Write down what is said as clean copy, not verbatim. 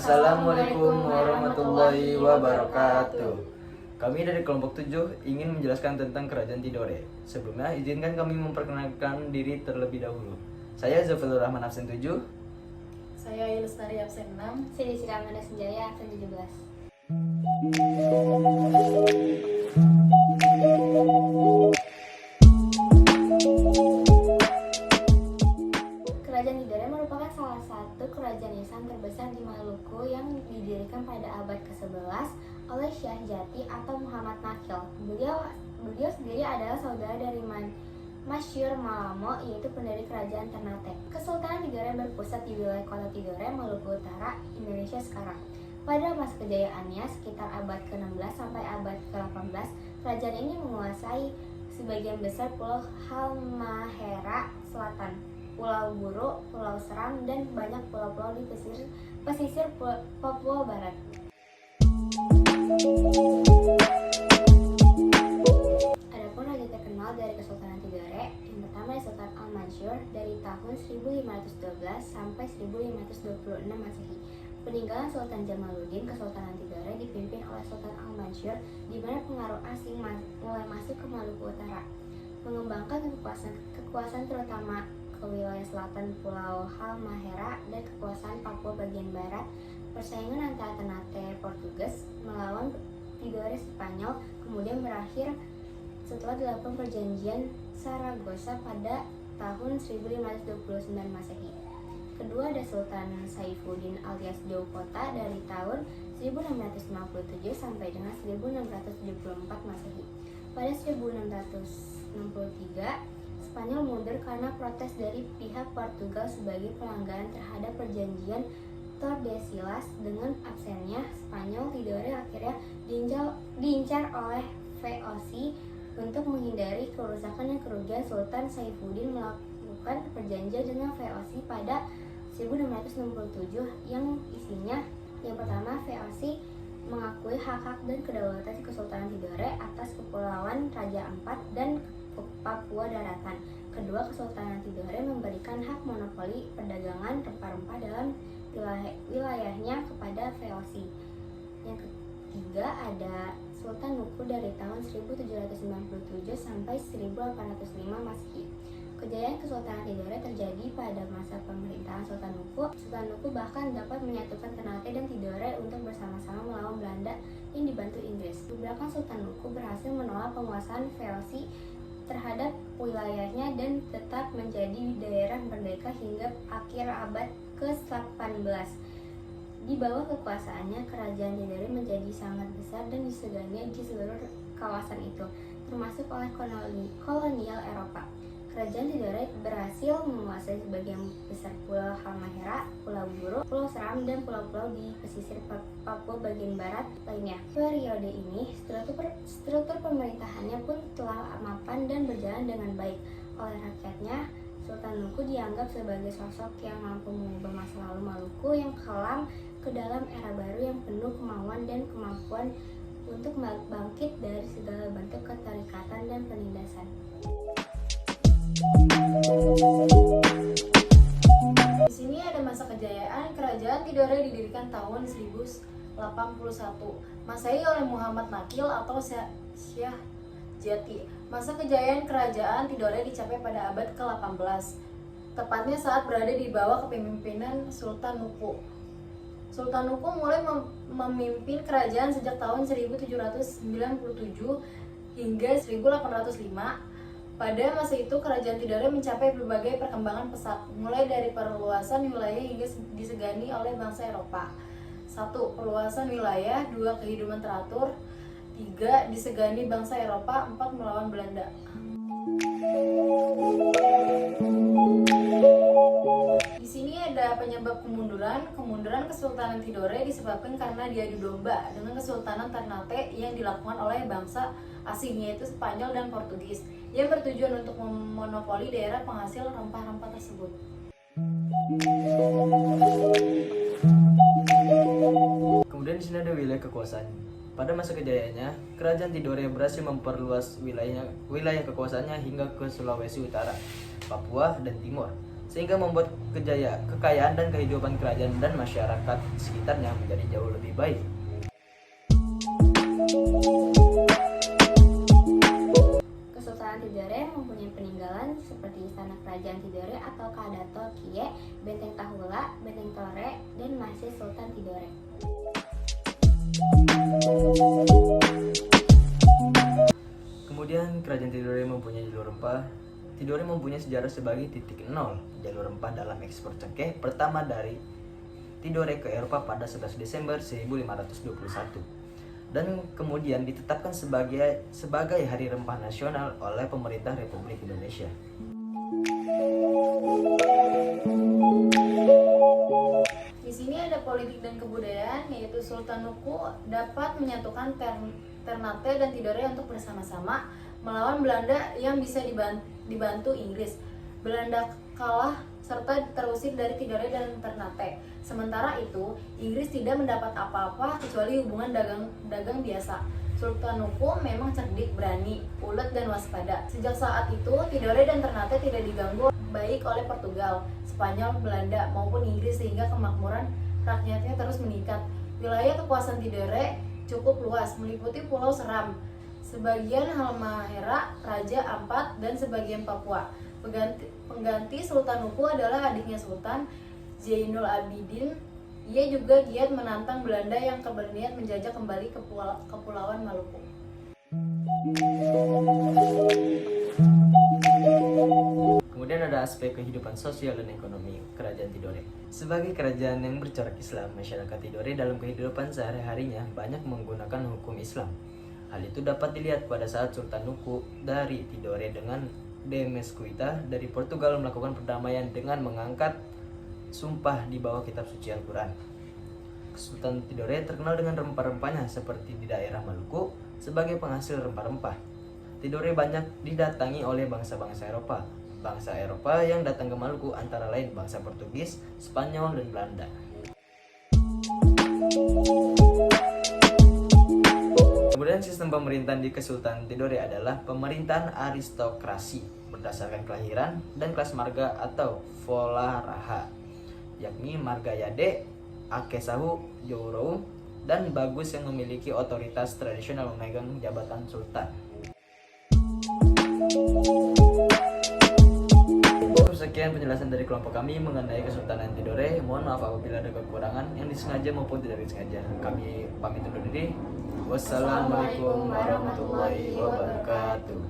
Assalamualaikum warahmatullahi wabarakatuh. Kami dari kelompok 7 ingin menjelaskan tentang Kerajaan Tidore. Sebelumnya, izinkan kami memperkenalkan diri terlebih dahulu. Saya Zafirul Rahman absen 7. Saya Yulustari absen 6. Saya Desira Amanda Senjaya absen 17. Kerajaan Tidore merupakan salah satu kerajaan Islam terbesar di Maluku yang didirikan pada abad ke-11 oleh Syekh Jati atau Muhammad Nakil. Beliau sendiri adalah saudara dari Masyur Malamo, yaitu pendiri kerajaan Ternate. Kesultanan Tidore berpusat di wilayah kota Tidore, Maluku Utara, Indonesia sekarang. Pada masa kejayaannya sekitar abad ke-16 sampai abad ke-18, kerajaan ini menguasai sebagian besar Pulau Halmahera Selatan, Pulau Buru, Pulau Seram, dan banyak pulau-pulau di pesisir Papua Barat. Adapun raja terkenal dari Kesultanan Tidore, yang pertama adalah Sultan Al-Mansur dari tahun 1512 sampai 1526 Masehi. Peninggalan Sultan Jamaluddin, Kesultanan Tidore dipimpin oleh Sultan Al-Mansur, di mana pengaruh asing mulai masuk ke Maluku Utara, mengembangkan kekuasaan terutama ke wilayah selatan Pulau Halmahera dan kekuasaan Papua bagian barat. Persaingan antara Ternate Portugis melawan Tidore Spanyol kemudian berakhir setelah dilakukan perjanjian Saragossa pada tahun 1529 Masehi. Kedua ada Sultan Saifuddin alias Jowkota dari tahun 1657 sampai dengan 1674 Masehi. Pada 1663, Spanyol mundur karena protes dari pihak Portugal sebagai pelanggaran terhadap perjanjian Tordesillas. Dengan absennya Spanyol, Tidore akhirnya diincar oleh VOC. Untuk menghindari kerusakan dan kerugian, Sultan Saifuddin melakukan perjanjian dengan VOC pada 1667 yang isinya yang pertama, VOC mengakui hak-hak dan kedaulatan Kesultanan Tidore atas Kepulauan Raja Ampat dan Papua Daratan. Kedua, Kesultanan Tidore memberikan hak monopoli perdagangan rempah-rempah dalam wilayahnya kepada VOC. Yang ketiga ada Sultan Nuku dari tahun 1797 sampai 1805 Masehi. Kejayaan Kesultanan Tidore terjadi pada masa pemerintahan Sultan Nuku. Sultan Nuku bahkan dapat menyatukan Ternate dan Tidore untuk bersama-sama melawan Belanda yang dibantu Inggris. Di belakang Sultan Nuku berhasil menolak penguasaan VOC terhadap wilayahnya dan tetap menjadi daerah merdeka hingga akhir abad ke-18. Di bawah kekuasaannya, kerajaan Tidore menjadi sangat besar dan disegani di seluruh kawasan itu, termasuk oleh kolonial Eropa. Kerajaan Tidore berhasil menguasai sebagian besar Pulau Halmahera, Pulau Buru, Pulau Seram, dan pulau-pulau di pesisir Papua bagian barat lainnya. Periode ini, struktur pemerintahannya pun telah mapan dan berjalan dengan baik. Oleh rakyatnya, Sultan Nuku dianggap sebagai sosok yang mampu mengubah masa lalu Maluku yang kelam ke dalam era baru yang penuh kemauan dan kemampuan untuk bangkit dari segala bentuk keterikatan dan penindasan. Di sini ada masa kejayaan Kerajaan Tidore didirikan tahun 1081 Masehi oleh Muhammad Nakil atau Syekh Jati. Masa kejayaan Kerajaan Tidore dicapai pada abad ke-18, tepatnya saat berada di bawah kepemimpinan Sultan Nuku. Sultan Nuku mulai memimpin kerajaan sejak tahun 1797 hingga 1805. Pada masa itu, Kerajaan Tidore mencapai berbagai perkembangan pesat, mulai dari perluasan wilayah hingga disegani oleh bangsa Eropa. 1. Perluasan wilayah. 2. Kehidupan teratur. 3. Disegani bangsa Eropa. 4. Melawan Belanda. Di sini ada penyebab kemunduran. Kemunduran Kesultanan Tidore disebabkan karena diadu domba dengan Kesultanan Ternate yang dilakukan oleh bangsa asing, yaitu Spanyol dan Portugis, yang bertujuan untuk memonopoli daerah penghasil rempah-rempah tersebut. Kemudian di sini ada wilayah kekuasaan. Pada masa kejayaannya, Kerajaan Tidore berhasil memperluas wilayah kekuasaannya hingga ke Sulawesi Utara, Papua, dan Timur. sehingga membuat kekayaan dan kehidupan kerajaan dan masyarakat sekitarnya menjadi jauh lebih baik. Kesultanan Tidore mempunyai peninggalan seperti Istana Kerajaan Tidore atau Kadato Kie, Benteng Tahula, Benteng Tore, dan Masjid Sultan Tidore. Kemudian kerajaan Tidore mempunyai jalur rempah. Tidore mempunyai sejarah sebagai titik nol jalur rempah dalam ekspor cengkeh pertama dari Tidore ke Eropa pada 11 Desember 1521 dan kemudian ditetapkan sebagai Hari Rempah Nasional oleh pemerintah Republik Indonesia. Di sini ada politik dan kebudayaan, yaitu Sultan Nuku dapat menyatukan Ternate dan Tidore untuk bersama-sama melawan Belanda yang bisa dibantu Inggris. Belanda kalah serta terusir dari Tidore dan Ternate. Sementara itu, Inggris tidak mendapat apa-apa kecuali hubungan dagang biasa. Sultan Nuku memang cerdik, berani, ulet, dan waspada. Sejak saat itu, Tidore dan Ternate tidak diganggu baik oleh Portugal, Spanyol, Belanda, maupun Inggris sehingga kemakmuran rakyatnya terus meningkat. Wilayah kekuasaan Tidore cukup luas, meliputi Pulau Seram, sebagian Halmahera, Raja Ampat, dan sebagian Papua. Pengganti Sultan Nuku adalah adiknya Sultan Zainul Abidin. Ia juga giat menantang Belanda yang berniat menjajah kembali Kepulauan Maluku. Kemudian ada aspek kehidupan sosial dan ekonomi kerajaan Tidore. Sebagai kerajaan yang bercorak Islam, masyarakat Tidore dalam kehidupan sehari-harinya banyak menggunakan hukum Islam. Hal itu dapat dilihat pada saat Sultan Nuku dari Tidore dengan Demeskuita dari Portugal melakukan perdamaian dengan mengangkat sumpah di bawah kitab suci Al-Quran. Sultan Tidore terkenal dengan rempah-rempahnya seperti di daerah Maluku sebagai penghasil rempah-rempah. Tidore banyak didatangi oleh bangsa-bangsa Eropa. Bangsa Eropa yang datang ke Maluku antara lain bangsa Portugis, Spanyol, dan Belanda. Kemudian sistem pemerintahan di Kesultanan Tidore adalah pemerintahan aristokrasi berdasarkan kelahiran dan kelas marga atau Volaraha, yakni Marga Yade, Akesahu, Jouro, dan Bagus yang memiliki otoritas tradisional memegang jabatan sultan. Sekian penjelasan dari kelompok kami mengenai Kesultanan Tidore. Mohon maaf apabila ada kekurangan yang disengaja maupun tidak disengaja. Kami pamit undur diri. Wassalamualaikum warahmatullahi wabarakatuh.